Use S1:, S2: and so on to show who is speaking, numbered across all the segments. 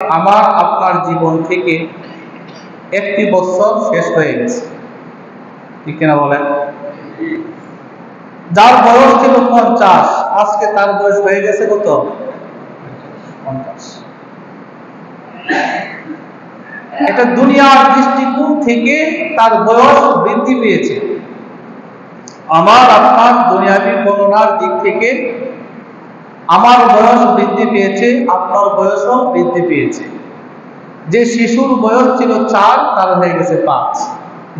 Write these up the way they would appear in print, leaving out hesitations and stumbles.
S1: আমার আপনার জীবন থেকে একটি বছর শেষ হয়ে গেছে, ঠিক কিনা বলেন? যার বয়স ছিল 50, আজকে তার বয়স হয়ে গেছে কত? 50। এটা দুনিয়ার দৃষ্টিকোণ থেকে তার বয়স বৃদ্ধি পেয়েছে। আমার আপনার দুনিয়াবী গণনার দিক থেকে আমার বয়স বৃদ্ধি পেয়েছে, আপনার বয়সও বৃদ্ধি পেয়েছে। যে শিশুর বয়স ছিল 4, তার হয়ে গেছে 5,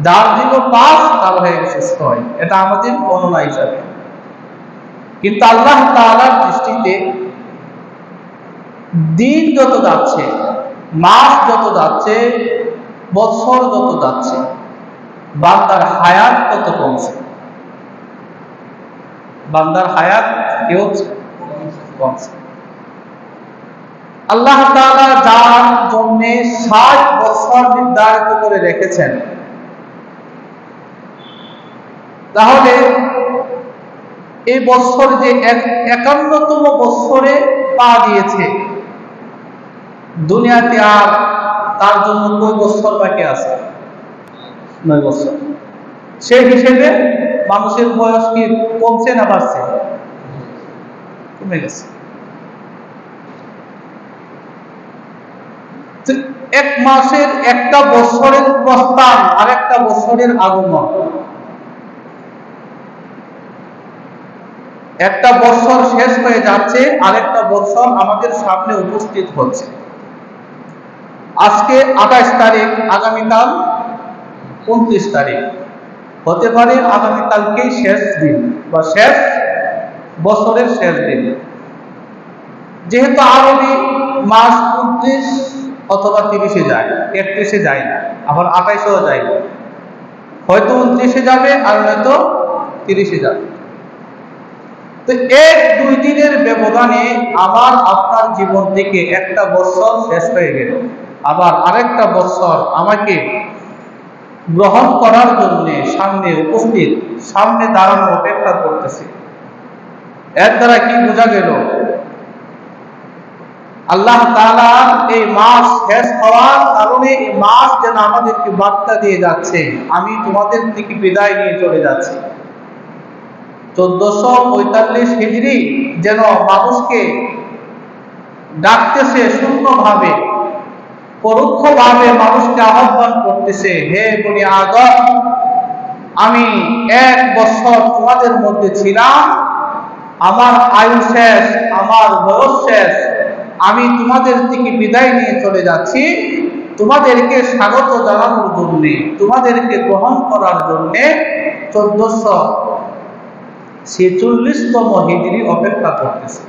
S1: যার ছিল 5, তার হয়ে গেছে 6। এটা আমাদের গণনা হিসাবে। কিন্তু আল্লাহ তাআলার দৃষ্টিতে দিন যত যাচ্ছে, মাস যত যাচ্ছে, বছর যত যাচ্ছে, বান্দার হায়াত তত কমছে। বান্দার হায়াত কি হচ্ছে? কমছে। আল্লাহ তাআলা যার জন্য 60 বছর নির্ধারিত করে রেখেছেন, তাহলে এই বছর যে 51তম বছরে পা দিয়েছে, দুনিয়াতে আর তার জন্য কয় বছর বাকি আছে? 9 বছর। সেই হিসেবে মানুষের বয়স কি কমছে না বাড়ছে? কমে গেছে। এক মাসের একটা বছরের প্রস্থান আর একটা বছরের আগমন। একটা বছর শেষ হয়ে যাচ্ছে, আরেকটা বছর আমাদের সামনে উপস্থিত হচ্ছে। আজকে 28 তারিখ, আগামীকাল 29 তারিখ, হতে পারে আগামীকালকেই শেষ দিন বা শেষ বছরের শেষ দিন। যেহেতু আরবি মাস 29 অথবা 30-এ যায়, 31-এ যায় না, আবার 28-এও যায় না, হয়তো 29-এ যাবে আর হয়তো 30-এ যাবে। তো 1-2 দিনের ব্যবধানে আমার আপনার জীবন থেকে একটা বছর শেষ হয়ে গেল, আবার আরেকটা বছর আমাকে গ্রহণ করার জন্য সামনে উপস্থিত, সামনে দাঁড়ানো অপেক্ষা করতেছে। এর দ্বারা কি বোঝা গেল? আল্লাহ তাআলা এই মাস শেষ হওয়ার কারণে এই মাস যেন আমাদেরকে বার্তা দিয়ে যাচ্ছে, আমি তোমাদের থেকে বিদায় নিয়ে চলে যাচ্ছি। 1445 হিজরি যেন মানুষকে ডাকতেছে শূন্যভাবে, পরোক্ষভাবে মানুষকে আহ্বান করতেছে, হে বনি আদম, আমি 1 বছর তোমাদের মধ্যে ছিলাম, আমার আয়ু শেষ, আমার বয়স শেষ, আমি তোমাদের থেকে বিদায় নিয়ে চলে যাচ্ছি। তোমাদেরকে স্বাগত জানানোর জন্য, তোমাদেরকে গ্রহণ করার জন্য 1446তম হিজরি অপেক্ষা করতেছে।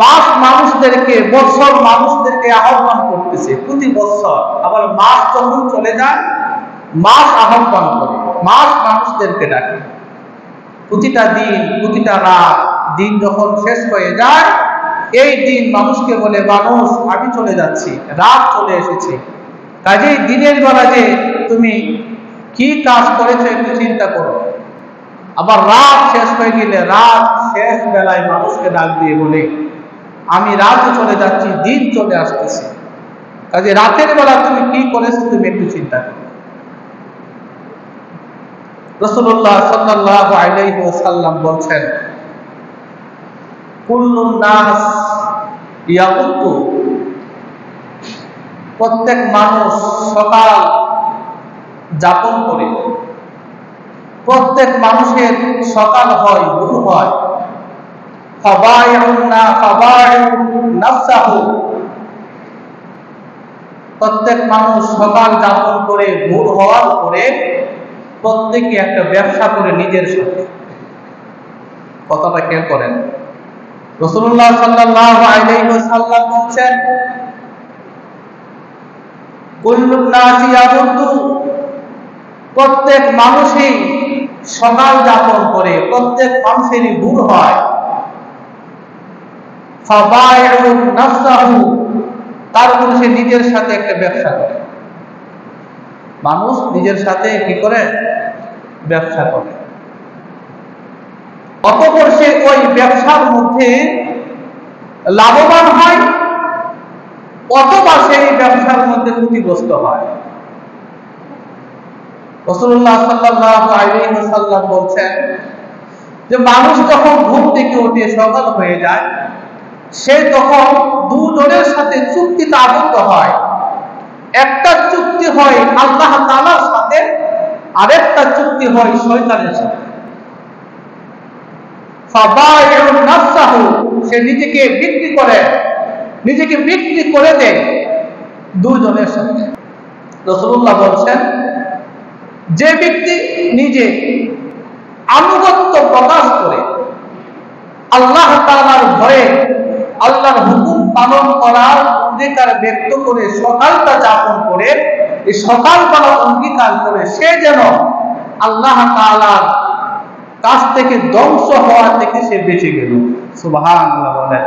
S1: মাস মানুষদেরকে, বছর মানুষদেরকে আহ্বান করতেছে প্রতি বছর। আবার মাস যখন চলে যায়, মাস আহ্বান করে, মাস মানুষদেরকে ডাকে। প্রতিটা দিন, প্রতিটা রাত, দিন যখন শেষ হয়ে যায়, এই দিন মানুষকে বলে, মানুষ আমি চলে যাচ্ছি, রাত চলে এসেছে। কাজেই দিনের বেলা যে তুমি কি কাজ করেছো একটু চিন্তা করো। আবার রাত শেষ হয়ে গেলে, রাত শেষ বেলায় মানুষকে ডাক দিয়ে বলে, আমি রাতে চলে যাচ্ছি, দিন চলে আসতেছে। কাজে রাতের বেলা তুমি কি করেছো তুমি একটু চিন্তা করো। রাসূলুল্লাহ সাল্লাল্লাহু আলাইহি ওয়াসাল্লাম বলছেন, কুল্লুন নাস ইয়াকুতু, প্রত্যেক মানুষ সকাল যাপন করে, প্রত্যেক মানুষের সকাল হয়, ভোর হয়। প্রত্যেক মানুষ সকাল যাপন করে, ভোর হওয়ার পরে প্রত্যেকে একটা ব্যবসা করে নিজের সাথে। কথাটা খেয়াল করেন। রাসূলুল্লাহ সাল্লাল্লাহু আলাইহি ওয়াসাল্লাম বলেন, কুল্লুন নাসি ইয়াবুদু, প্রত্যেক মানুষই সকাল যাপন করে, প্রত্যেক মানুষেরই ভোর হয়। ফাবায়ুন নাফসাহু, তারপরে সে নিজের সাথে একটা ব্যবসা করে। মানুষ নিজের সাথে কি করে? ব্যবসা করে। অতঃপর সে ওই ব্যবসার মধ্যে লাভবান হয় অথবা সেই ব্যবসার মধ্যে ক্ষতিগ্রস্ত হয়। রাসূলুল্লাহ সাল্লাল্লাহু আলাইহি ওয়াসাল্লাম বলছেন যে মানুষ যখন ঘুম থেকে উঠে সকাল হয়ে যায়, সে তখন দুজনের সাথে চুক্তিতে আবদ্ধ হয়। একটা চুক্তি হয় আল্লাহ তাআলার সাথে, আরেকটা চুক্তি হয় শয়তানের সাথে। ফাবাইউন নাফসাহু, সে নিজেকে বিক্রি করে দেয় দুজনের সাথে। রাসূলুল্লাহ বলছেন যে ব্যক্তি নিজে আনুগত্য প্রকাশ করে আল্লাহ তাআলার ভয়ে আল্লাহর হুকুম পালন করার অঙ্গীকার ব্যক্ত করে সকালটা যাপন করে, এই সকালবেলা অঙ্গীকার করে সে যেন আল্লাহ তাআলার কাছ থেকে ধ্বংস হওয়া থেকে সে বেঁচে গেল। সুবহানাল্লাহ বলেন।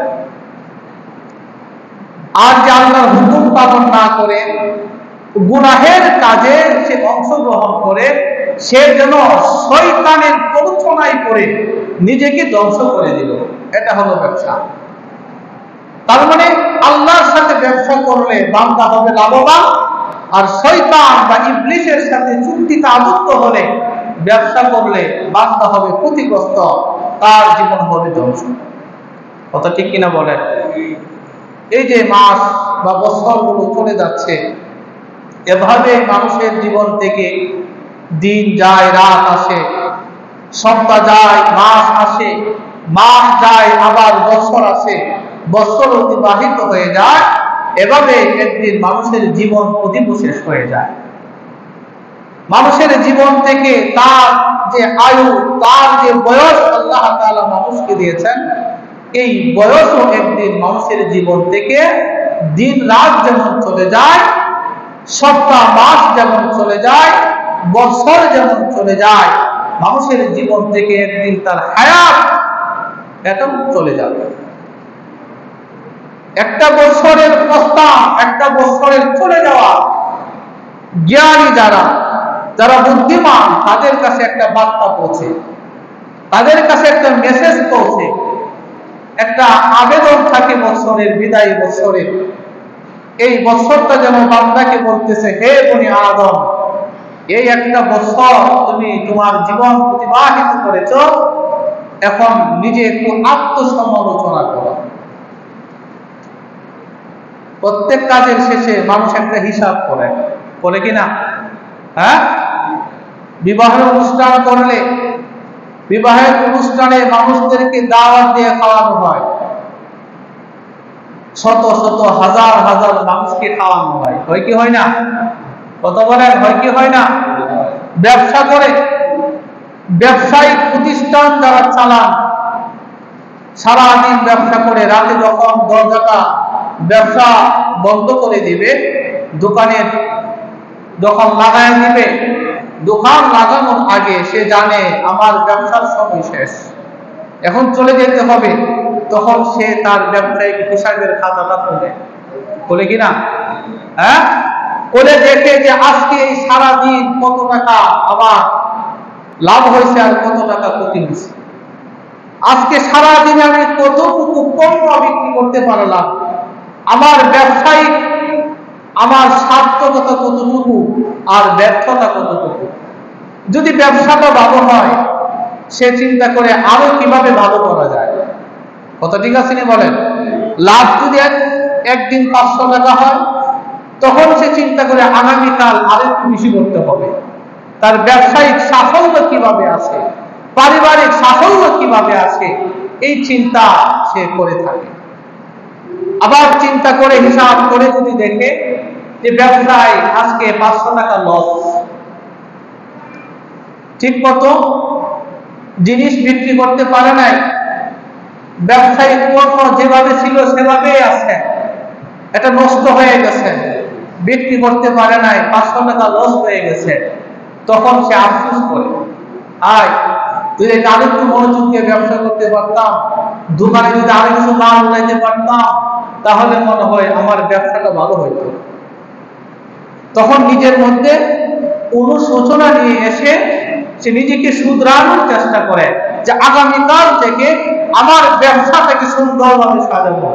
S1: আর যে আল্লাহর হুকুম পালন না করে গুনাহের কাজে সে অংশগ্রহণ করে, সে যেন শয়তানের প্ররোচনায় পড়ে নিজেকে ধ্বংস করে দিল। এটা হলো ব্যবসা। তার মানে আল্লাহর সাথে ব্যবসা করলে বান্দা হবে লাভবান, আর শয়তান বা ইবলিসের সাথে চুক্তিতে আবদ্ধ হলে ব্যবসা করলে বান্দা হবে ক্ষতিগ্রস্ত, তার জীবন হবে ধ্বংস। কথা ঠিক কিনা বলেন? এই যে মাস বা বছরগুলো চলে যাচ্ছে, এভাবে মানুষের জীবন থেকে দিন যায়, রাত আসে, সপ্তাহ যায়, মাস আসে, মাস যায়, আবার বছর আসে, বছর অতিবাহিত হয়ে যায়। এভাবে একদিন মানুষের জীবন প্রদীপ শেষ হয়ে যায়। মানুষের জীবন থেকে তার যে আয়ু, তার যে বয়স আল্লাহ তাআলা মানুষকে দিয়েছেন, এই বয়সও একদিন মানুষের জীবন থেকে দিন রাত যেমন চলে যায়, সপ্তাহ মাস যেমন চলে যায়, বছর যেমন চলে যায়, মানুষের জীবন থেকে একদিন তার হায়াত এটাও চলে যাবে। একটা বছরের প্রস্থান, একটা বছরের চলে যাওয়া জ্ঞানী যারা বুদ্ধিমান, তাদের কাছে একটা বার্তা পৌঁছে, তাদের কাছে একটা মেসেজ পৌঁছে, একটা আবেদন থাকে বছরের, বিদায়ী বছরের। এই বছরটা যেন বান্দাকে বলতেছে, হে বনি আদম, এই একটা বছর তুমি তোমার জীবন অতিবাহিত করেছ, এখন নিজে একটু আত্মসমালোচনা করো। প্রত্যেক কাজের শেষে মানুষ একটা হিসাব করে কিনা? হ্যাঁ, বিবাহের অনুষ্ঠান করলে বিবাহের অনুষ্ঠানে মানুষদেরকে দাওয়াত দিয়ে খাওয়ানো হয়, শত শত হাজার হাজার মানুষকে খাওয়ানো হয়, হয় কি হয় না? কত বলেন, হয় কি হয় না? ব্যবসা করে, ব্যবসায়িক প্রতিষ্ঠান যারা চালান, সারাদিন ব্যবসা করে, রাতে যখন দরজাটা ব্যবসা বন্ধ করে দিবে, দোকানের যখন লাগায় দিবে, দোকান লাগানোর আগে সে জানে আমার ব্যবসার সময় শেষ, এখন চলে যেতে হবে, তখন সে তার ব্যবসায়িক হিসাবের খাতাটা খোলে কিনা? হ্যাঁ, করে দেখে যে আজকে এই সারাদিন কত টাকা আমার লাভ হয়েছে আর কত টাকা ক্ষতি হয়েছে, আজকে সারাদিন আমি কতটুকু পণ্য বিক্রি করতে পারলাম, আমার ব্যবসায়িক আমার সার্থকতা কতটুকু আর ব্যর্থতা কতটুকু। যদি ব্যবসাটা ভালো হয়, সে চিন্তা করে আরো কিভাবে ভালো করা যায়। কথা ঠিক আছে না বলেন? লাভ যদি একদিন 500 টাকা হয়, তখন সে চিন্তা করে আগামীকাল আরেকটু বেশি করতে হবে। তার ব্যবসায়িক সাফল্য কিভাবে আছে, পারিবারিক সাফল্য কিভাবে আছে, এই চিন্তা সে করে থাকে। আবার চিন্তা করে হিসাব করে যদি দেখে যে ব্যবসায় আজকে 500 টাকা লস, ঠিক মতো জিনিস বিক্রি করতে পারে নাই, ব্যবসায়িক পণ্য যেভাবে ছিল সেভাবেই আছে, এটা নষ্ট হয়ে গেছে, বিক্রি করতে পারে নাই, 500 টাকা লস হয়ে গেছে, তখন সে আফসোস করে, আয় যদি আরেকটু মনোযোগ দিয়ে ব্যবসা করতে পারতাম, দোকানে যদি আরো কিছু মাল উঠাইতে পারতাম, তাহলে মনে হয় আমার ব্যবসাটা ভালো হইতো। তখন নিজের মধ্যে অনুশোচনা নিয়ে এসে সে নিজেকে শুধরানোর চেষ্টা করে যে আগামীকাল থেকে আমার ব্যবসাটাকে সুন্দরভাবে সাজাবো,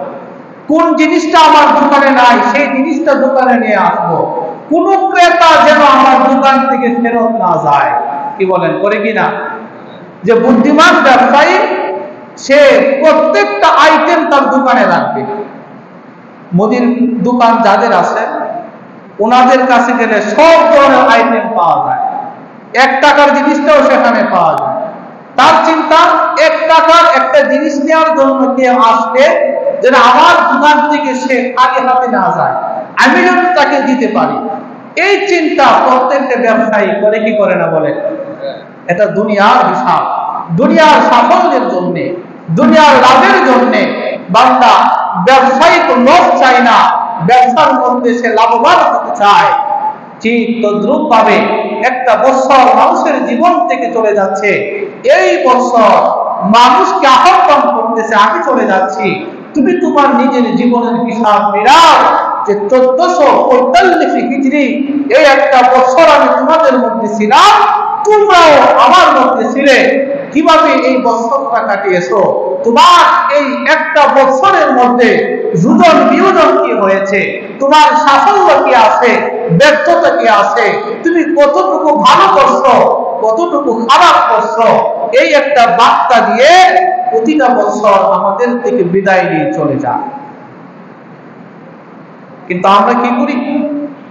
S1: কোন জিনিসটা আমার দোকানে নাই সেই জিনিসটা দোকানে নিয়ে আসবো, কোন ক্রেতা যেন আমার দোকান থেকে ফেরত না যায়। কি বলেন, করে কিনা? যে বুদ্ধিমান ব্যবসায়ী সে প্রত্যেকটা আইটেম তার দোকানে রাখবে। মুদির দোকান যাদের আছে ওনাদের কাছে গেলে সব ধরনের আইটেম পাওয়া যায়, 1 টাকার জিনিসটাও সেখানে পাওয়া যায়। তার চিন্তা 1 টাকার একটা জিনিস নেওয়ার জন্য কেউ আসলে যেন আমার দোকান থেকে সে খালি হাতে না যায়, আমি যেন তাকে দিতে পারি। এই চিন্তা প্রত্যেকটা ব্যবসায়ী করে কি করে না বলে? এটা দুনিয়ার হিসাব, দুনিয়ার সাফল্যের জন্য, দুনিয়ার লাভের জন্য বান্দা ব্যবসায়িক লোভ চায় না, ব্যবসার মধ্যে সে লাভবান হতে চায়। ঠিক তদ্রুপ ভাবে একটা বছর মানুষের জীবন থেকে চলে যাচ্ছে, এই বছর মানুষকে আহ্বান করতেছে আমি চলে যাচ্ছি, তুমি তোমার নিজের জীবনের হিসাব মিলাও যে 1445 হিজরি এই একটা বছর আমি তোমাদের মধ্যে ছিলাম, তোমরাও আমার মধ্যে ছিলে, কিভাবে এই বছরটা কাটিয়েছো, তোমার এই একটা বছরের মধ্যে যুজন বিয়োজন কি হয়েছে, তোমার সাফল্য কি আছে, ব্যর্থতা কি আছে, তুমি কতটুকু ভালো করছো, কতটুকু খারাপ করছো, এই একটা বার্তা দিয়ে প্রতিটা বছর আমাদের থেকে বিদায় নিয়ে চলে যায়। কিন্তু আমরা কি করি?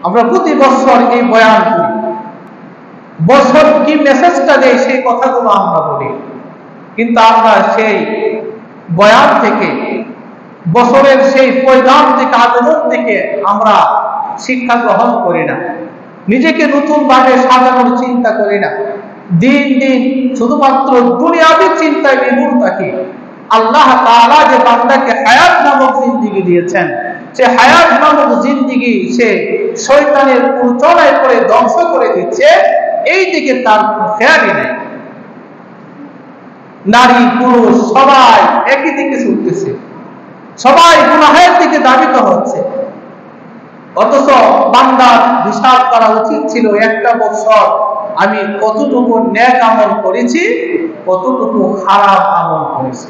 S1: আমরা প্রতি বছর এই বয়ান করি, বছর কি মেসেজটা দেয় সেই কথাগুলো আমরা বলি, কিন্তু আমরা সেই বয়ান থেকে, বছরের সেই পয়গাম থেকে, আবেদন থেকে আমরা শিক্ষা গ্রহণ করি না, নিজেকে নতুন ভাবে সাজানোর চিন্তা করি না, দিন দিন শুধুমাত্র দুনিয়াবী চিন্তায় বিমূঢ় থাকি। আল্লাহ তাআলা যে বান্দাকে হায়াত নামক জিন্দেগি দিয়েছেন, সে হায়াত নামক জিন্দেগি সে শয়তানের প্ররোচনায় পড়ে ধ্বংস করে দিচ্ছে, এই দিকে তার খেয়ালই নেই। নারী পুরুষ সবাই একই দিকে ছুটতেছে, সবাই গুনাহের দিকে ধাবিত হচ্ছে, অথচ বান্দার হিসাব করা উচিত ছিল একটা বছর আমি কতটুকু নেক আমল করেছি, কতটুকু খারাপ আমল করেছি।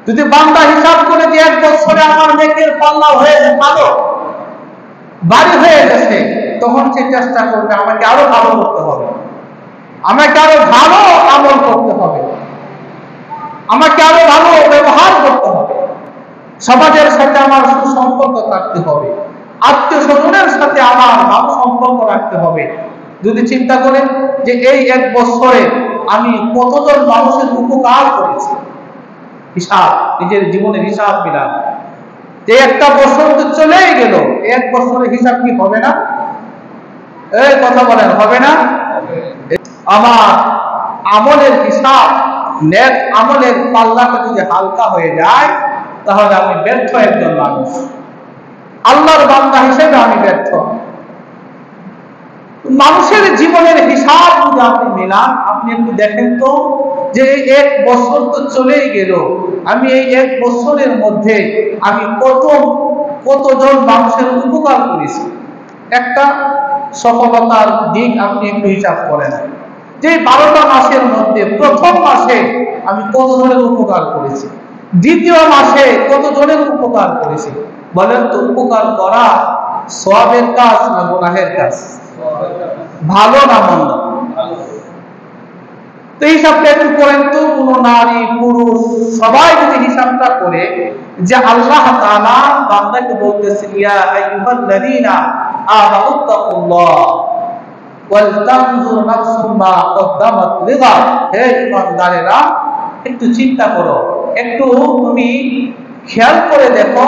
S1: যদি বান্দা হিসাব করে যে 1 বছরে আমার নেকের পাল্লা হয়ে ভালো বাড়ি হয়ে গেছে, তখন সে চেষ্টা করবে আমাকে আরো ভালো করতে হবে, আমাকে আরো ভালো আমল করতে হবে, আমাকে আরো ভালো ব্যবহার করতে হবে, সমাজের সাথে আমার সুসম্পর্ক রাখতে হবে, আত্মীয় স্বজনের সাথে আমার ভালো সম্পর্ক রাখতে হবে। যদি চিন্তা করেন যে এই 1 বছরে আমি কতজন মানুষের উপকার করেছি, হিসাব, নিজের জীবনের হিসাব মিলান, যে একটা বছর তো চলেই গেল, 1 বছরের হিসাব কি হবে না? এই কথা বলেন, হবে না? আমার আমলের হিসাব, নেক আমলের পাল্লাটা যদি হালকা হয়ে যায়, তাহলে আমি ব্যর্থ একজন মানুষ, আল্লাহর বান্দা হিসেবে আমি ব্যর্থ। মানুষের জীবনের হিসাব যদি আপনি মেলান, আপনি একটু দেখেন তো যে 1 বছর তো চলেই গেল, আমি এই 1 বছরের মধ্যে আমি কতজন মানুষের উপকার করেছি। একটা সফলতার দিক আপনি একটু হিসাব করেন, যে 12টা মাসের মধ্যে প্রথম মাসে আমি কতজনের উপকার করেছি, দ্বিতীয় মাসে কতজনের উপকার করেছি। বলেন তো, উপকার করা সওয়াবের কাজ না গুনাহের কাজ? ভালো না মন্দ? তো হিসাবটা একটু করেন তো, কোন নারী পুরুষ সবাই যদি হিসাবটা করে যে আল্লাহ তাআলা বান্দাকে বলতেছেন ইয়া আইয়ুহাল্লাযীনা আমানুত্তাকুল্লাহ ওয়াল তানজুর নাফসুম মা কদ্দামাত লিগাদ, হে ঈমানদারেরা একটু চিন্তা করো, একটু তুমি খেয়াল করে দেখো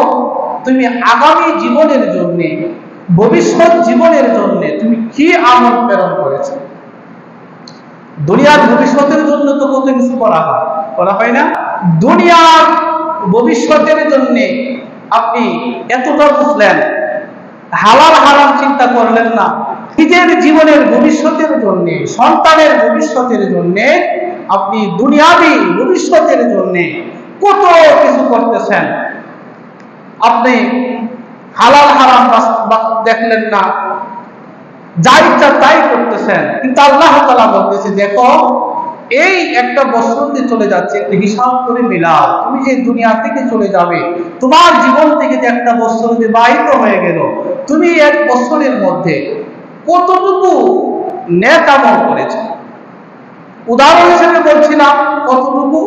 S1: তুমি আগামী জীবনের জন্য, ভবিষ্যৎ জীবনের জন্য তুমি কি আমল প্রেরণ করেছো। দুনিয়ার ভবিষ্যতের জন্য তো কত কিছু করা হয় না? দুনিয়ার ভবিষ্যতের জন্য আপনি এতটা বুঝলেন, হালাল হারাম চিন্তা করলেন না, নিজের জীবনের ভবিষ্যতের জন্য, সন্তানের ভবিষ্যতের জন্য, আপনি দুনিয়াবী ভবিষ্যতের জন্য কত কিছু করতেছেন। আপনি হালাল হারাম দেখলেন না, যা ইচ্ছা তাই করতেছেন, কিন্তু আল্লাহ তাআলা বলতেছে দেখো এই একটা বছর দিয়ে চলে যাচ্ছে, একটু হিসাব করে মিলাও, তুমি যে দুনিয়া থেকে চলে যাবে, তোমার জীবন থেকে যে একটা বছর অতিবাহিত হয়ে গেল, তুমি এক বছরের মধ্যে কতটুকু নেক আমল করেছো। উদাহরণ হিসেবে বলছিলাম কতটুকু,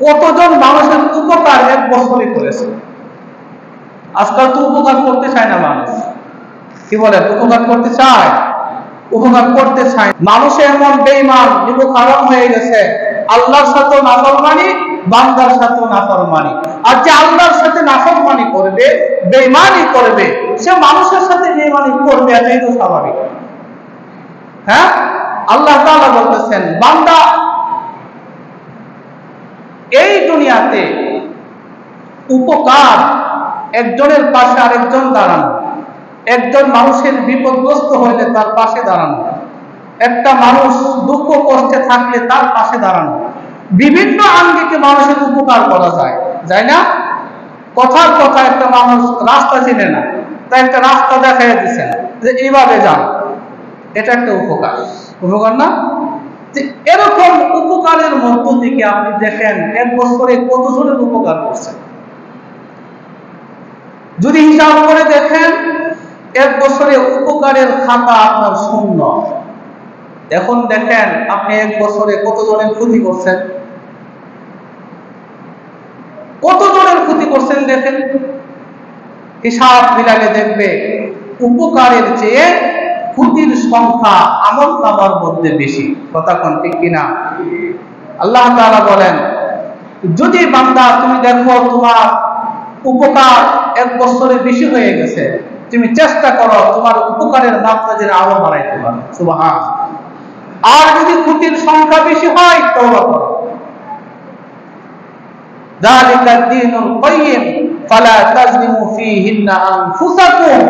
S1: কতজন মানুষের উপকার এক বছরে করেছে। আজকাল তো উপকার করতে চায় না মানুষ, কি বলে উপকার করতে চায়, উপকার করতে চায়। মানুষ এমন বেঈমান নিমুখারাম হয়ে গেছে, আল্লাহর সাথে নাফরমানি, বান্দার সাথে নাফরমানি। আর যে আল্লাহর সাথে নাফরমানি করবে, বেঈমানি করবে, সে মানুষের সাথে বেঈমানি করবে, এটাই তো স্বাভাবিক। হ্যাঁ, আল্লাহ তাআলা বলতেছেন বান্দা এই দুনিয়াতে উপকার, একজনের পাশে আরেকজন দাঁড়ানো, একজন মানুষের বিপদগ্রস্ত হইলে তার পাশে দাঁড়ানো, একটা মানুষ দুঃখ কষ্টে থাকলে তার পাশে দাঁড়ানো, বিভিন্ন আঙ্গিকে মানুষের উপকার করা যায়, যায় না? কথার কথা একটা মানুষ রাস্তা চিনে না, তাই একটা রাস্তা দেখাই দিচ্ছেন যে এইভাবে যান, এটা একটা উপকার, উপকার না? এরকম উপকারের মধ্য থেকে আপনি দেখেন এক বছরে কতজনের উপকার করছেন। যদি হিসাব করে দেখেন এক বছরে উপকারের খাতা আপনার শূন্য। এখন দেখেন আপনি এক বছরে কতজনের ক্ষতি করছেন, কতজনের ক্ষতি করছেন দেখেন। হিসাব মিলালে দেখবে উপকারের চেয়ে ক্ষতির সংখ্যা আমলনামার মধ্যে বেশি। কথা কোন ঠিক কিনা? আল্লাহ তাআলা বলেন যদি বান্দা তুমি দেখো তোমার উপকার এক বছরে বেশি হয়ে গেছে, তুমি চেষ্টা করো তোমার উপকারের মাত্রা যেন আরো বাড়াইতে পারো। সুবহান। আর যদি ক্ষতির সংখ্যা বেশি হয় তওবা করো। যালিকা দ্বীনুল কাইয়্যিম ফালা তাজলিমু ফীহিন্না আনফুসাকুম।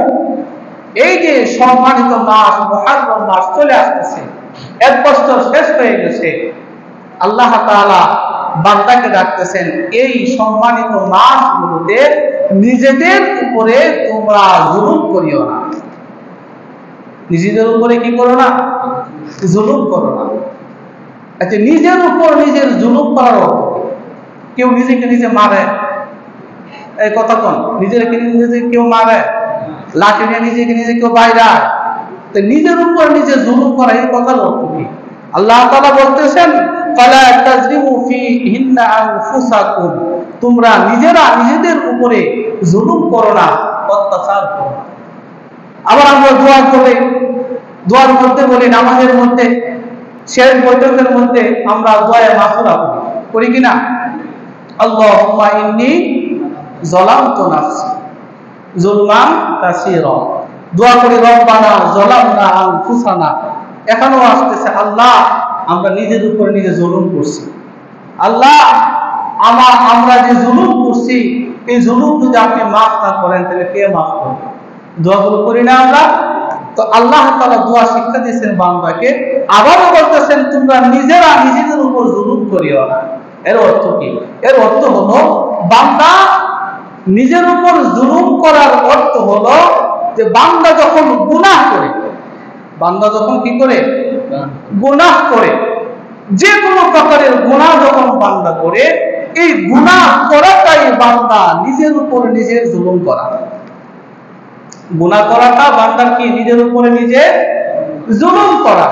S1: এই যে সম্মানিত মাস মুহররম মাস চলে আসছে, এক বছর শেষ হয়ে গেছে, আল্লাহ তাআলা বান্দাকে ডাকতেছেন এই সম্মানিত মাসগুলোতে নিজেদের উপরে তোমরা জুলুম করিও না। নিজেদের উপরে কি করো না? জুলুম করো না। আচ্ছা, নিজের উপর নিজের জুলুম করার অর্থ কি? কেউ নিজেকে নিজে মারে, এই কথা কোন? নিজেকে নিজে কেউ মারে, লাঠি নিয়ে নিজেকে নিজে কেউ বাইরায়, তো নিজের উপর নিজে জুলুম করা, এই কথার অর্থ কি? আল্লাহ তাআলা বলতেছেন ফালা তাজলিমু ফীহিন্না আনফুসাকুম, তোমরা নিজেরা নিজেদের উপরে জুলুম করো না, অত্যাচার করো না। আবার আমরা দোয়া করি, দোয়ার মধ্যে বলি, নামাজের মধ্যে শেষ বৈঠকের মধ্যে আমরা দোয়ায়ে মাগফিরাত করি কিনা? আল্লাহুম্মা ইন্নী যালামতু নাফসি যুলমান কাসীরা। দোয়া করি রব্বানা যালামনা আনফুসানা। এখনো আসতেছে আল্লাহ আমরা নিজের উপর নিজে জুলুম করছি, আল্লাহ আমরা যে জুলুম করছি এই জুলুম যদি আপনি মাফ না করেন তাহলে কে মাফ করবে? দোয়াগুলো করি না আমরা? তো আল্লাহ তাআলা দোয়া শিক্ষা দিয়েছেন বান্দাকে, আবারও বলতেছেন তোমরা নিজেরা নিজেদের উপর জুলুম করিও না। এর অর্থ কি? এর অর্থ হলো বান্দা নিজের উপর জুলুম করার অর্থ হলো যে বান্দা যখন গুনাহ করে, বান্দা যখন কি করে? গুনাহ করে, যে কোনো প্রকারের গুনাহ যখন বান্দা করে, এই গুনাহ করাটাই বান্দা নিজের উপর নিজের জুলুম করা। গুনাহ করাটা বান্দার কি? নিজের উপরে নিজে জুলুম করা।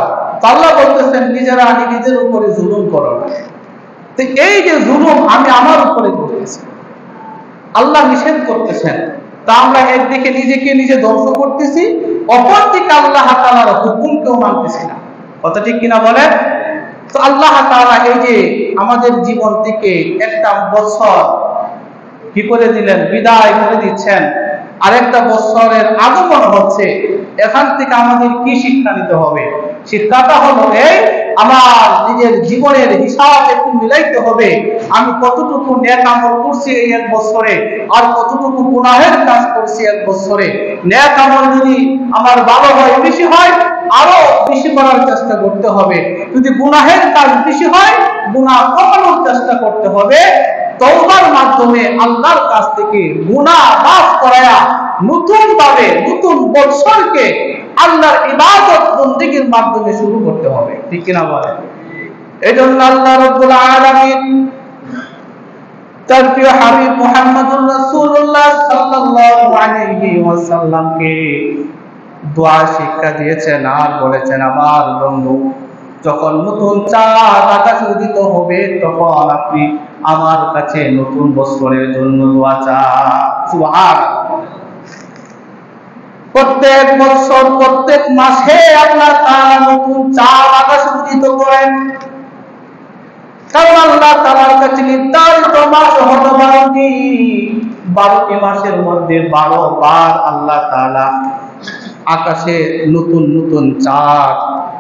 S1: আল্লাহ বলতেছেন নিজেরা নিজেদের উপরে জুলুম করো না। তো এই যে জুলুম আমি আমার উপরে করতেছি, আল্লাহ নিষেধ করতেছেন, তা আমরা একদিকে নিজেকে নিজে ধ্বংস করতেছি, অপরদিকে আল্লাহ তাআলার হুকুমকেও মানতেছি না। কথা ঠিক কিনা বলেন? তো আল্লাহ তাআলা এই যে আমাদের জীবন থেকে একটা বছর কি করে দিলেন, বিদায় করে দিচ্ছেন, আরেকটা বছরের আগমন হচ্ছে, এখান থেকে আমাদের কি শিক্ষা নিতে হবে? শিক্ষাটা হলো এই, আমার নিজের জীবনের হিসাব একটু মিলাইতে হবে, আমি কতটুকু নেক আমল করছি এই এক বছরে, আর কতটুকু গুনাহের কাজ করছি এক বছরে। নেক আমল যদি আমার ভালো হয়, বেশি হয়, আরো বেশি করার চেষ্টা করতে হবে। যদি গুনাহের কাজ বেশি হয়, গুনাহ কমানোর চেষ্টা করতে হবে। তওবার মাধ্যমে আল্লাহর কাছ থেকে গুনাহ মাফ করায়া নতুন ভাবে নতুন বছরকে আল্লাহর ইবাদত বন্দেগীর মাধ্যমে শুরু করতে হবে, ঠিক কিনা বলেন? এজন্য আল্লাহ রাব্বুল আলামিন তার প্রিয় হাবিব মুহাম্মদুর রাসূলুল্লাহ সাল্লাল্লাহু আলাইহি ওয়াসাল্লামকে দোয়া শিক্ষা দিয়েছেন আর বলেছেন, আমার বন্ধু, যখন নতুন চাঁদ আকাশে উদিত হবে তখন আপনি আমার কাছে নতুন বছরের জন্য দোয়া চান। সুবহানাল্লাহ। প্রত্যেক বছর প্রত্যেক মাসে আল্লাহ তাআলা নতুন চাঁদ আকাশে উদিত করেন, কারণ আল্লাহ তাআলার কাছে নির্ধারিত মাস হলো 12টি। 12টি মাসের মধ্যে 12 বার আল্লাহ তাআলা আকাশে নতুন নতুন চাঁদ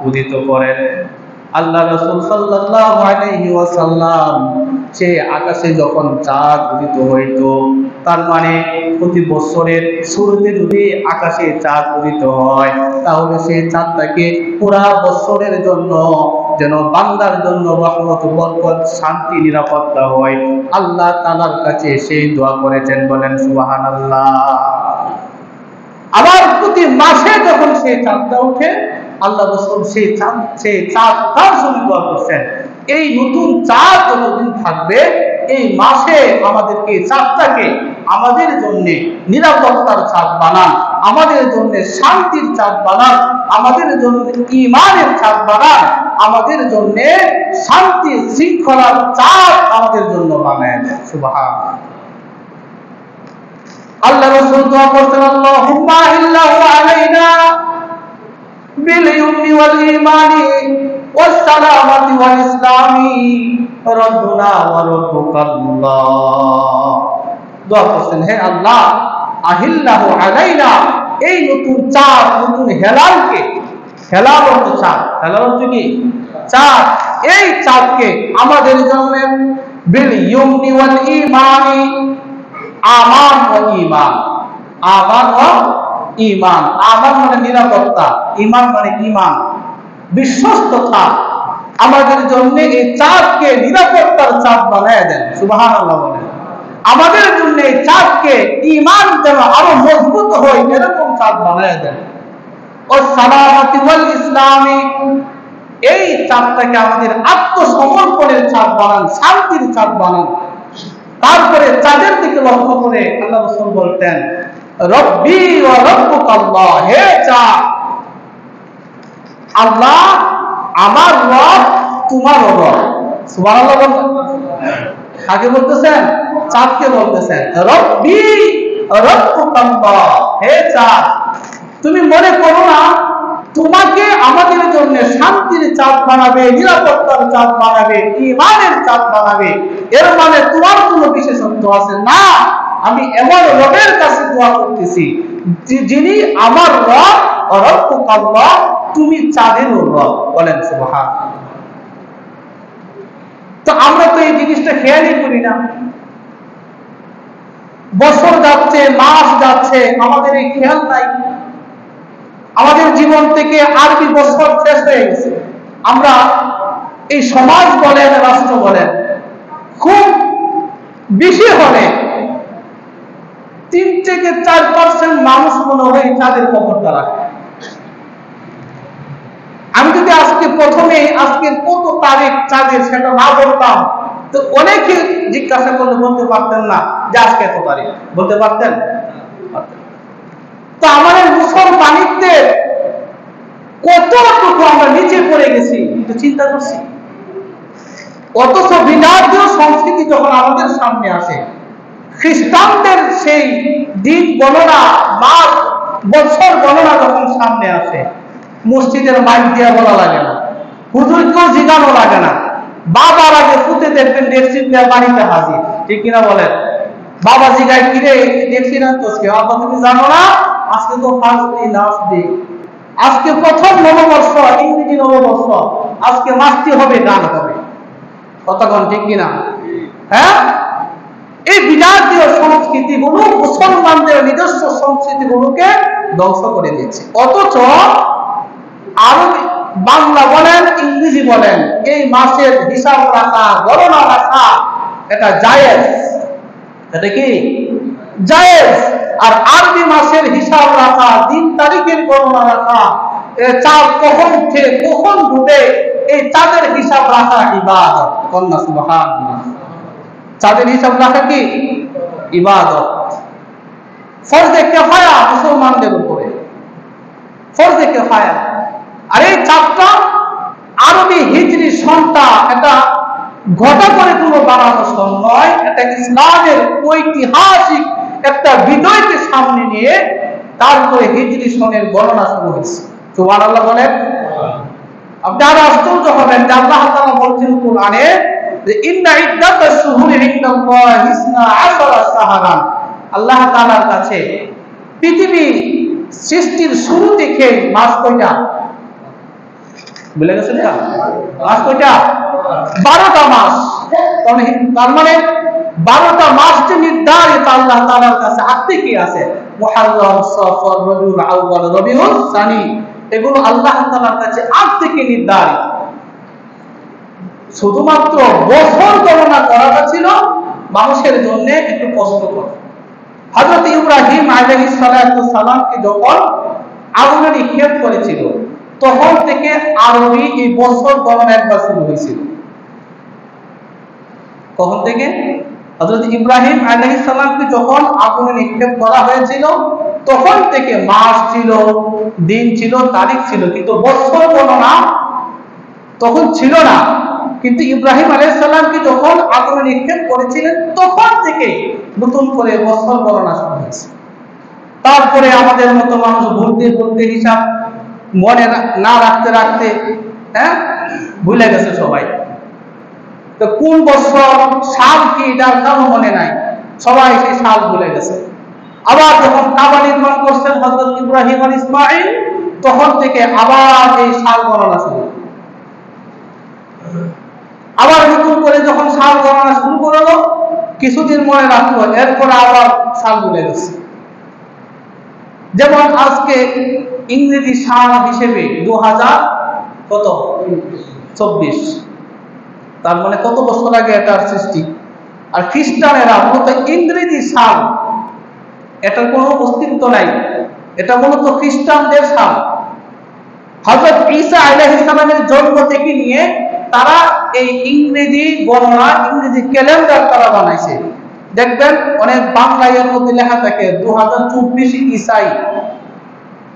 S1: উদিত করেন। আল্লাহ রাসূল সাল্লাল্লাহু আলাইহি ওয়াসাল্লাম সে আকাশে যখন চাঁদ উদিত হইত, তার মানে প্রতি বছরের শুরুতে যদি আকাশে চাঁদ উদিত হয়, তাহলে সেই চাঁদটাকে পুরা বছরের জন্য যেন বান্দার জন্য রহমত, বরকত, শান্তি, নিরাপত্তা হয়, আল্লাহ তাআলার কাছে সেই দোয়া করেছেন। বলেন সুবহানাল্লাহ। আবার প্রতি মাসে যখন সেই চাঁদটা উঠে, আল্লাহ রাসূল সেই চাঁদ তার সঙ্গে দোয়া করছেন, এই নতুন চাঁদ যতদিন থাকবে এই মাসে আমাদেরকে চাঁদটাকে আমাদের জন্য নিরাপত্তার চাঁদ বানান, আমাদের জন্য শান্তির চাঁদ বানান, আমাদের জন্য ঈমানের চাঁদ বানান, আমাদের জন্য শান্তি শৃঙ্খলার চাঁদ আমাদের জন্য বানায় দেন। সুবহানাল্লাহ। আল্লাহ রাসূল দোয়া করতেন, আল্লাহুম্মা ইল্লাহু আলাইনা বিল ইউমনি ওয়াল ঈমানি ওয়াস সালামাতি ওয়াল ইসলামি রাব্বুনা ওয়া রাব্বুকাল্লাহ। দোয়া করতেন, হে আল্লাহ, আহিল্লাহু আলাইনা, এই নতুন চাঁদ, নতুন হেলালকে, হেলাল অর্থ চাঁদ, হেলাল অর্থ কি? চাঁদ। এই চাঁদকে আমাদের জন্য বিল ইউমনি ওয়াল ঈমানি, আমান ও ঈমান, আমান ও ঈমান, আমান মানে নিরাপত্তা, ঈমান মানে ঈমান, বিশ্বস্ততা, আমাদের জন্য এই চাঁদকে নিরাপত্তার চাঁদ বানায় দেন। সুবহানাল্লাহ বলেন। আমাদের জন্য এই চাঁদকে ঈমান যেন আরো মজবুত হয় এরকম চাঁদ বানায় দেন। ও সালামাতি ওয়াল ইসলামি, এই চাঁদটাকে আমাদের আত্মসমর্পণের চাঁদ বানান, শান্তির চাঁদ বানান। তারপরে চাঁদের দিকে লক্ষ্য করে আল্লাহ রাসূল বলতেন, রব্বি ওয়া রাব্বুকাল্লাহ, হে চাঁদ, আল্লাহ আমার রব তোমার রব। সুবহানাল্লাহ বলতেন। আগে বলতেছেন, চাঁদকে বলতেছেন, রব্বি ওয়া রাব্বুকাল্লাহ, হে চাঁদ, তুমি মনে করো না তোমাকে আমাদের জন্য শান্তির চাঁদ বানাবে, নিরাপত্তার চাঁদ বানাবে, ঈমানের চাঁদ বানাবে, এর মানে তোমার কোনো বিশেষত্ব আছে না। আমি এমন রবের কাছে দোয়া করতেছি যিনি আমার রব, রব্বুকাল্লাহ, তুমি চাঁদেরও রব। বলেন সুবহানাল্লাহ। তো আমরা তো এই জিনিসটা খেয়ালই করি না। বছর যাচ্ছে, মাস যাচ্ছে, আমাদের এই খেয়াল নাই। আমাদের জীবন থেকে আরবি বছর শেষ হয়ে গেছে। আমরা এই সমাজ বলেন, রাষ্ট্র বলেন, খুব বেশি হলে 3 থেকে 4% মানুষ মনে হয় চাঁদের কবরটা রাখে। আমি যদি আজকে প্রথমে আজকের কত তারিখ চাঁদের সেটা না বলতাম, তো অনেকে জিজ্ঞাসা করলে বলতে পারতেন না যে আজকে এত তারিখ, বলতে পারতেন? তো আমাদের মুসলমানিত্বের কতটুকু আমরা নিচে পড়ে গেছি একটু চিন্তা করছি। অথচ বিদাতীয় সংস্কৃতি যখন আমাদের সামনে আসে, খ্রিস্টানদের সেই দিন গণনা, মাস, বছর গণনা যখন সামনে আসে, মসজিদের মাইক দিয়ে বলা লাগে না, হুজুরকেও জিগানো লাগে না, বাবার আগে ফুটে দেখবেন ডেকসি দিয়ে বাড়িতে হাজির, ঠিক কিনা বলেন? বাবা জিগায়, কিরে ডেকসি রাখতেছে, আব্বা তুমি জানো না আজকে তো ফার্স্ট ডে, লাস্ট ডে, আজকে প্রথম নববর্ষ, ইংরেজি নববর্ষ, আজকে মাস্তি হবে, গান হবে। কতক্ষণ, ঠিক কিনা? হ্যাঁ, এই বিজাতীয় সংস্কৃতিগুলো মুসলমানদের নিজস্ব সংস্কৃতিগুলোকে ধ্বংস করে দিচ্ছে। অথচ আরবি, বাংলা বলেন, ইংরেজি বলেন, এই মাসের হিসাব রাখা, গণনা রাখা, এটা জায়েজ। এটা কি জায়েজ? আর আরবি মাসের হিসাব রাখা, দিন তারিখের গণনা রাখা, চাঁদ কখন উঠে কখন ডুবে, এই চাঁদের হিসাব রাখা ইবাদত। কন্যা সুবহানাল্লাহ। চাঁদের হিসাব রাখা কি ইবাদত। ফরজে কিফায়া মুসলমানদের উপরে, ফরজে কিফায়া। আর এই চাঁদটা আরবি হিজরি সনটা এটা ঘটা করে কোনো বানানো সন নয়, এটা ইসলামের ঐতিহাসিক একটা বিজয়কে সামনে নিয়ে তারপরে হিজরি সনের গণনা শুরু হয়েছে। সুবহানাল্লাহ বলেন। আপনারা আশ্চর্য হবেন যে আল্লাহ তাআলা বলছেন কোরআনে যে ইন্না ইদ্দাতাশ শুহুরি ইনদাল্লাহি 12 শাহরান। আল্লাহ তাআলার কাছে পৃথিবী সৃষ্টির শুরু থেকে মাস কয়টা বলে গেছেন না? মাস কয়টা? 12টা মাস। তার মানে 12টা মাস যে নির্ধারিত আল্লাহ তাআলার কাছে হাতে কি আছে? মুহররম, সফর, রবিউল আউয়াল, রবিউল সানি, এগুলো আল্লাহ তাআলার কাছে আগ থেকে নির্ধারিত। শুধুমাত্র বছর গণনা করাটা ছিল মানুষের জন্য একটু কষ্টকর। হযরত ইব্রাহিম আলাইহিস সালাতু সালামকে যখন আগুনে নিক্ষেপ করেছিল তখন থেকে আরবি এই বছর গণনা একবার শুরু হয়েছিল। কখন থেকে? হযরত ইব্রাহিম আলাইহিস সালামকে যখন আগুনে নিক্ষেপ করা হয়েছিল তখন থেকে মাস ছিল, দিন ছিল, তারিখ ছিল, কিন্তু বছর গণনা তখন ছিল না। কিন্তু ইব্রাহিম আলাইহিস সালামকে যখন আগুনে নিক্ষেপ করেছিলেন তখন থেকে নতুন করে বছর গণনা শুরু হয়েছে। তারপরে আমাদের মতো মানুষ বলতে বলতে হিসাব মনে না রাখতে রাখতে ভুলে গেছে সবাই। তো কোন বছর সাল কি এটা কারো মনে নাই, সবাই সেই সাল ভুলে গেছে। আবার যখন কাবা নির্মাণ করছেন হযরত ইব্রাহিম আর ইসমাঈল তখন থেকে আবার এই সাল গণনা শুরু। আবার নতুন করে যখন সাল গণনা শুরু করলো কিছুদিন মনে রাখলো, এরপর আবার সাল ভুলে গেছে। যেমন আজকে ইংরেজি সাল হিসেবে 2024, তার মানে কত বছর আগে এটার সৃষ্টি। আর খ্রিস্টানেরা মূলত ইংরেজি সাল, এটার কোনো অস্তিত্ব নাই, এটা মূলত খ্রিস্টানদের সাল। হযরত ঈসা আলাইহিস সালামের জন্ম থেকে নিয়ে তারা এই ইংরেজি গণনা, ইংরেজি ক্যালেন্ডার তারা বানাইছে। দেখবেন অনেক বাংলায় এর মধ্যে লেখা থাকে 2024 ঈসাই,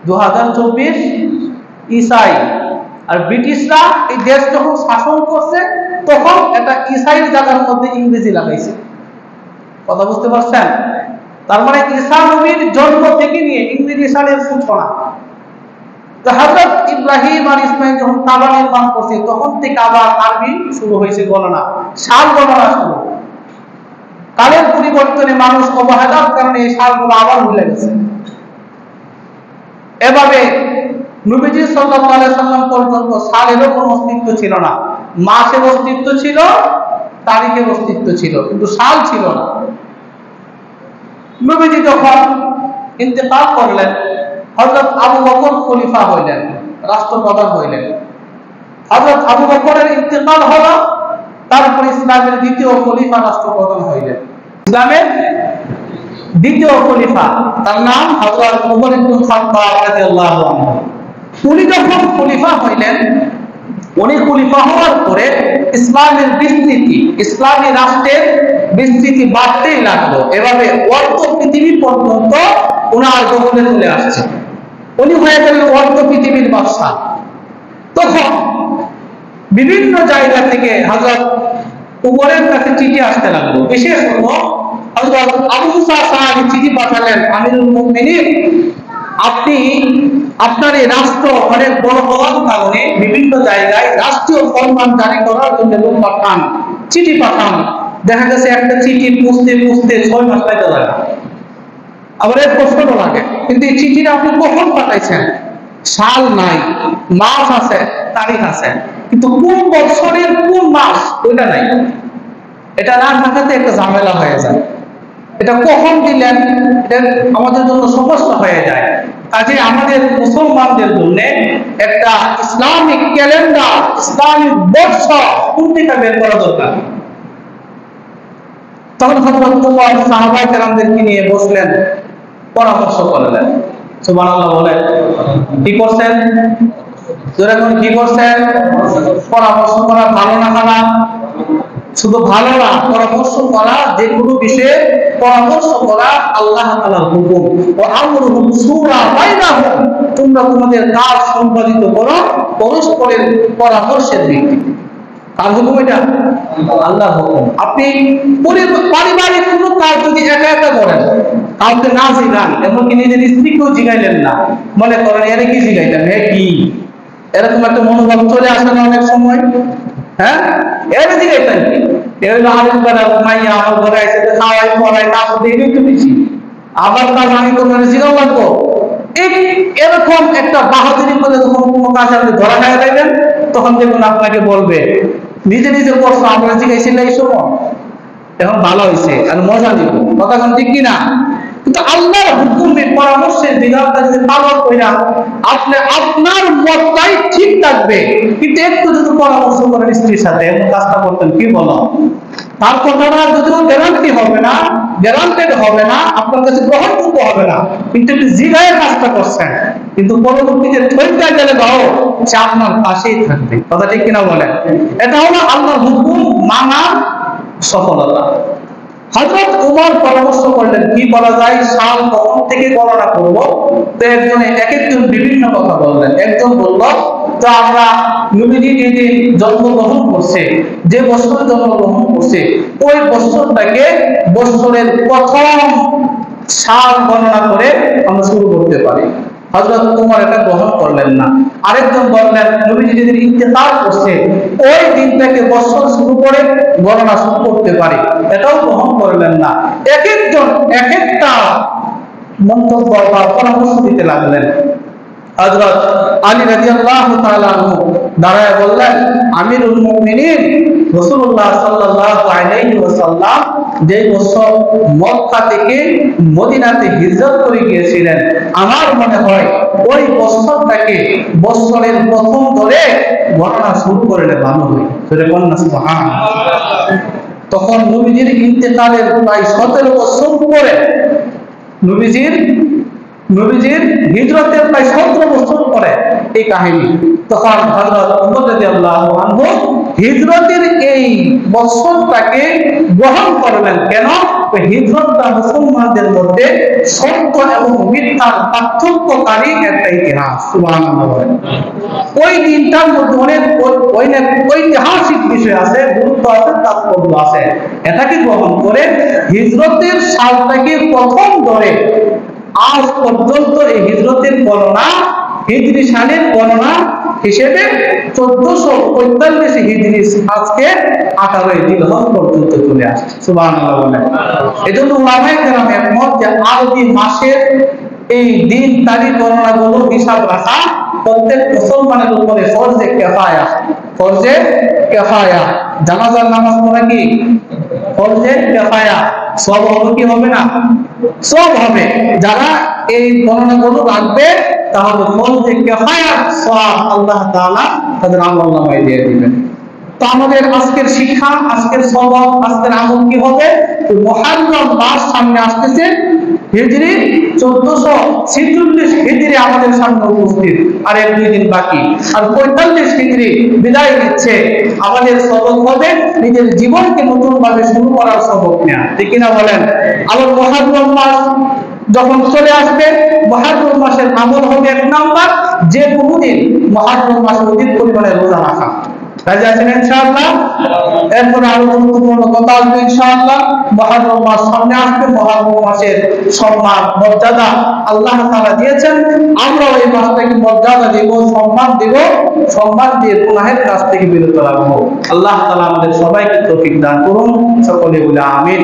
S1: 2024 ঈসাই। আর ব্রিটিশরা এই দেশ যখন শাসন করছে তখন এটা ঈসাইয়ের জায়গার মধ্যে ইংরেজি লাগাইছে। কথা বুঝতে পারছেন? তার মানে ঈসা নবীর জন্ম থেকে নিয়ে ইংরেজি সালের সূচনা। তো হযরত ইব্রাহিম আর ইসমাঈল যখন কাবা নির্মাণ করছে তখন থেকে আবার আরবি শুরু হয়েছে গণনা, সাল গণনা শুরু। কালের পরিবর্তনে মানুষ অবহেলার কারণে এই সালগুলো আবার ভুলে গেছে। এভাবে নবীজি সাল্লাল্লাহু আলাইহি সাল্লাম পর্যন্ত সালেরও কোনো অস্তিত্ব ছিল না। মাসের অস্তিত্ব ছিল, তারিখের অস্তিত্ব ছিল, কিন্তু সাল ছিল না। নবীজি যখন ইন্তেকাল করলেন হযরত আবু বকর খলিফা হইলেন, রাষ্ট্রপ্রধান হইলেন। হযরত আবু বকরের ইন্তেকাল হলো, তারপর ইসলামের দ্বিতীয় খলিফা রাষ্ট্রপ্রধান হইলেন। ইসলামের দ্বিতীয় খলিফা, তার নাম হযরত ওমর ইবনে খাত্তাব রাদিয়াল্লাহু আনহু। উনি যখন খলিফা হইলেন, উনি খলিফা হওয়ার পরে ইসলামের বিস্তৃতি, ইসলামী রাষ্ট্রের বিস্তৃতি বাড়তেই লাগলো। এভাবে অর্ধ পৃথিবী পর্যন্ত ওনার দখলে চলে আসছে। উনি হয়ে গেলেন অর্ধ পৃথিবীর বাদশা। তখন বিভিন্ন জায়গা থেকে হযরত উমরের কাছে চিঠি আসতে লাগলো। বিশেষত হযরত আবু মুসা আশআরী চিঠি পাঠালেন, আমিরুল মুমিনিন, আপনি আপনার এই রাষ্ট্র অনেক বড় হওয়ার কারণে বিভিন্ন জায়গায় রাষ্ট্রীয় ফরমান জারি করার জন্য লোক পাঠান, চিঠি পাঠান। দেখা গেছে একটা চিঠি পৌঁছতে 6 মাস লাগে। আবার এর কষ্টও লাগে, কিন্তু এই চিঠিটা আপনি কখন পাঠাইছেন? সাল নাই, মাস আছে, তারিখ আছে, কিন্তু কোন বছরের কোন মাস ওইটা নাই। এটা না থাকাতে একটা ঝামেলা হয়ে যায়। এটা কখন দিলেন এটা আমাদের জন্য সমস্যা হয়ে যায়। কাজে আমাদের মুসলমানদের জন্য একটা ইসলামিক ক্যালেন্ডার, ইসলামিক বর্ষ পত্রিকা বের করা দরকার। তখন হযরত ওমর সাহাবায়ে কেরামদেরকে নিয়ে বসলেন, পরামর্শ করলেন। সুবহানাল্লাহ বলেন, কি করছেন? যখন কি করছেন? পরামর্শ করা ভালো না খারাপ? শুধু ভালো না, পরামর্শ করা, যে কোনো বিষয়ে পরামর্শ করা আল্লাহ তাআলার হুকুম। ও আমরুহুম শূরা বাইনাহুম, তোমরা তোমাদের কাজ সম্পাদিত করো পরস্পরের পরামর্শের ভিত্তিতে। কার হুকুম এটা? আল্লাহর হুকুম। আপনি পারিবারিক কোনো কাজ যদি একা একা করেন, কাউকে না জিগান, এমনকি নিজের স্ত্রীকেও জিগাইলেন না, মনে করেন এর কি জিগাইলেন, হে কি, এরকম একটা মনোভাব চলে আসে না অনেক সময়? হ্যাঁ, এর জিগাইতেন কি? এর আরেক বেলা মাইয়া আমার ঘরে এসে খাওয়াই পড়াই না দেখে একটু বেশি, আবার কাজ আমি তোমার জিগাও লাগবো। এরকম একটা বাহাদুরি করে যখন কোনো কাজ আপনি ধরা খাই দেবেন, তখন দেখুন আপনাকে বলবে নিজে নিজে প্রশ্ন আপনারা জিজ্ঞাসা এই সময় এখন ভালো হয়েছে আর মজা দিব, কথা কোন ঠিক কিনা? কিন্তু আল্লাহর হুকুমের পরামর্শের বিধানটা যদি পালন কইরা আপনি আপনার মতটাই ঠিক থাকবে, কিন্তু একটু যদি পরামর্শ করেন স্ত্রীর সাথে এমন কাজটা করতেন, কি বলো, তার কথাটা যদিও গ্যারান্টি হবে না, গ্যারান্টেড হবে না, আপনার কাছে গ্রহণযোগ্য হবে না, কিন্তু একটু জিগায় কাজটা করছেন, কিন্তু পরবর্তীতে থইটা গেলে দাও সে আপনার পাশেই থাকবে, কথা ঠিক কিনা বলেন? এটা হলো আল্লাহর হুকুম মানা সফলতা। হযরত ওমর পরামর্শ করলেন কি বলা যায়, সাল কখন থেকে গণনা করব। তো একজন বিভিন্ন কথা বললেন। একজন বলল, তো আমরা নবীজি যেদিন জন্মগ্রহণ করছে, যে বছরে জন্মগ্রহণ করছে, ওই বছরটাকে বছরের প্রথম সাল গণনা করে আমরা শুরু করতে পারি। হযরত ওমর এটা গ্রহণ করলেন না। আরেকজন বললেন, নবীজি যেদিন ইন্তেকাল করছে ওই দিনটাকে বছর শুরু করে গণনা শুরু করতে পারি, এটাও গ্রহণ করলেন না। এক একজন এক একটা মন্তব্য বা পরামর্শ দিতে লাগলেন। হযরত আলী রাদিয়াল্লাহু তাআলা আনহু দাঁড়ায় বললেন, আমিরুল মুমিনিন রাসূলুল্লাহ সাল্লাল্লাহু আলাইহি ওয়াসাল্লাম যে বছর মক্কা থেকে মদিনাতে হিজরত করে গিয়েছিলেন, আমার মনে হয় ওই বছরটাকে বছরের প্রথম ধরে গণনা শুরু করলে ভালো হয়। সেটা কোন না? সুবহানাল্লাহ। তখন নবীজির ইন্তেকালের প্রায় 17 বছর পরে, নবীজির হিজরতের প্রায় 17 বছর পরে এই কাহিনী। তখন হযরত ওমর রাদিয়াল্লাহু আনহু হিজরতের এই বছরটাকে গ্রহণ করলেন। কেন? হিজরতটা মুসলমানদের মধ্যে সত্য এবং মিথ্যার পার্থক্যকারী একটা ইতিহাস। সুবহানাল্লাহ। ওই দিনটার মধ্যে অনেক ঐতিহাসিক বিষয় আছে, গুরুত্ব আছে, তাৎপর্য আছে। এটাকে গ্রহণ করে হিজরতের সালটাকে প্রথম ধরে আজ পর্যন্ত এই হিজরতের গণনা, হিজরি সালের গণনা হিসেবে 1445 হিজরি, আজকে 18 জিলহজ পর্যন্ত চলে আসছে। সুবহানাল্লাহ বলেন। এজন্য উলামায়ে কেরাম একমত যে আরবি মাসের এই দিন তারিখ গণনাগুলো হিসাব রাখা প্রত্যেক মুসলমানের উপরে ফরজে কিফায়া। ফরজে কিফায়া। জানাজার নামাজ পড়া কি ফরজে কিফায়া? সব হবে কি হবে না? সব হবে। যারা এই গণনাগুলো রাখবে তাহলে ফরজে কিফায়া সওয়াব আল্লাহ তাআলা তাদের আমলনামায় দিয়ে দিবেন। তো আমাদের আজকের শিক্ষা, আজকের সওয়াব, আজকের আমল কি হবে? মুহররম মাস সামনে আসতেছে, হিজরি 1446 হিজরি আমাদের সামনে উপস্থিত, আর 1-2 দিন বাকি। আর 45 হিজরি বিদায় নিচ্ছে। আমাদের সবক হবে নিজের জীবনকে নতুন ভাবে শুরু করার সবক নেওয়া, ঠিক কিনা বলেন? আবার মুহররম মাস যখন চলে আসবে, মুহররম মাসের আমল হবে 1 নাম্বার, যে কোনো দিন মুহররম মাসে অধিক পরিমাণে রোজা রাখা। রাজি আছেন ইনশাআল্লাহ? এরপরে আরো গুরুত্বপূর্ণ কথা আসবে ইনশাআল্লাহ। মুহররম মাস সামনে আসবে। মুহররম মাসের সম্মান মর্যাদা আল্লাহ তাআলা দিয়েছেন, আমরা এই মাসটাকে মর্যাদা দেব, সম্মান দেব, সম্মান দিয়ে গুনাহের কাছ থেকে বিরত রাখবো। আল্লাহ তাআলা আমাদের সবাইকে তৌফিক দান করুন। সকলে বলে আমিন।